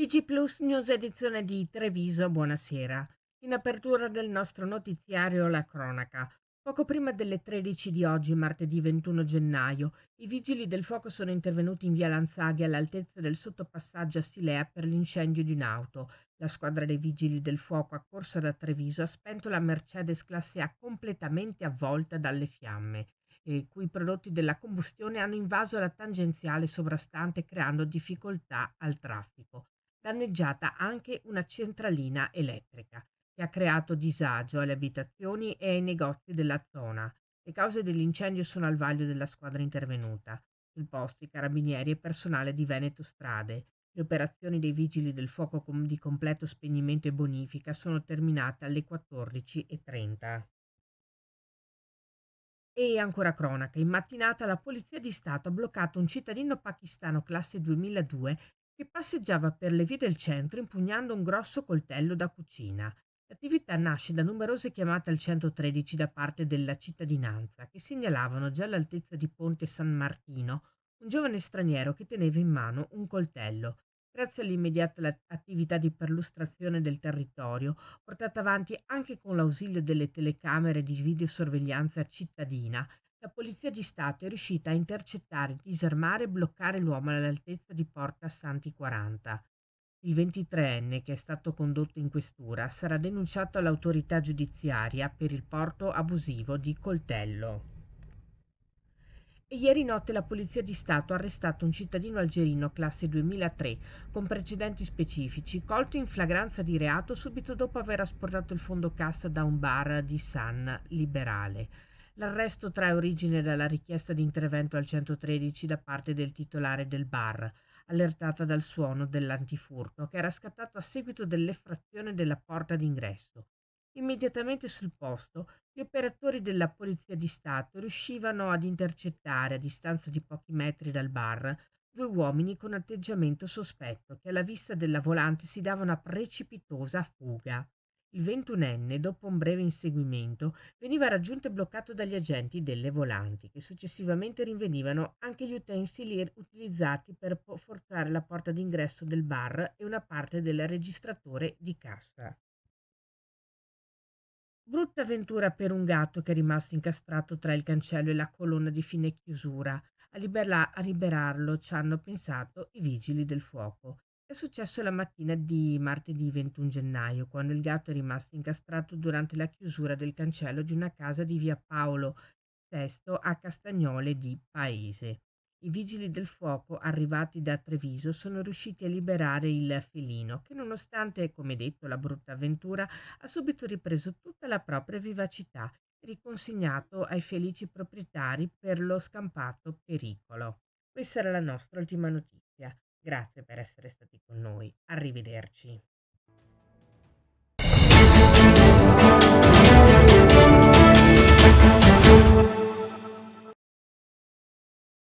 TG Plus News edizione di Treviso, buonasera. In apertura del nostro notiziario la cronaca. Poco prima delle 13 di oggi, martedì 21 gennaio, i vigili del fuoco sono intervenuti in via Lanzaghi all'altezza del sottopassaggio a Silea per l'incendio di un'auto. La squadra dei vigili del fuoco accorsa da Treviso ha spento la Mercedes classe A completamente avvolta dalle fiamme, i cui prodotti della combustione hanno invaso la tangenziale sovrastante creando difficoltà al traffico. Danneggiata anche una centralina elettrica, che ha creato disagio alle abitazioni e ai negozi della zona. Le cause dell'incendio sono al vaglio della squadra intervenuta. Sul posto i carabinieri e personale di Veneto Strade. Le operazioni dei vigili del fuoco di completo spegnimento e bonifica sono terminate alle 14:30. E ancora cronaca, in mattinata la Polizia di Stato ha bloccato un cittadino pakistano classe 2002 che passeggiava per le vie del centro impugnando un grosso coltello da cucina. L'attività nasce da numerose chiamate al 113 da parte della cittadinanza che segnalavano già all'altezza di Ponte San Martino un giovane straniero che teneva in mano un coltello. Grazie all'immediata attività di perlustrazione del territorio, portata avanti anche con l'ausilio delle telecamere di videosorveglianza cittadina, la Polizia di Stato è riuscita a intercettare, disarmare e bloccare l'uomo all'altezza di Porta Santi 40. Il 23enne, che è stato condotto in questura, sarà denunciato all'autorità giudiziaria per il porto abusivo di coltello. E ieri notte la Polizia di Stato ha arrestato un cittadino algerino classe 2003 con precedenti specifici, colto in flagranza di reato subito dopo aver asportato il fondo cassa da un bar di San Liberale. L'arresto trae origine dalla richiesta di intervento al 113 da parte del titolare del bar, allertata dal suono dell'antifurto che era scattato a seguito dell'effrazione della porta d'ingresso. Immediatamente sul posto gli operatori della Polizia di Stato riuscivano ad intercettare, a distanza di pochi metri dal bar, due uomini con atteggiamento sospetto che alla vista della volante si davano a precipitosa fuga. Il ventunenne, dopo un breve inseguimento, veniva raggiunto e bloccato dagli agenti delle volanti, che successivamente rinvenivano anche gli utensili utilizzati per forzare la porta d'ingresso del bar e una parte del registratore di cassa. Brutta avventura per un gatto che è rimasto incastrato tra il cancello e la colonna di fine chiusura. A liberarlo ci hanno pensato i vigili del fuoco. È successo la mattina di martedì 21 gennaio, quando il gatto è rimasto incastrato durante la chiusura del cancello di una casa di via Paolo VI a Castagnole di Paese. I vigili del fuoco, arrivati da Treviso, sono riusciti a liberare il felino, che nonostante, come detto, la brutta avventura, ha subito ripreso tutta la propria vivacità e riconsegnato ai felici proprietari per lo scampato pericolo. Questa era la nostra ultima notizia. Grazie per essere stati con noi. Arrivederci.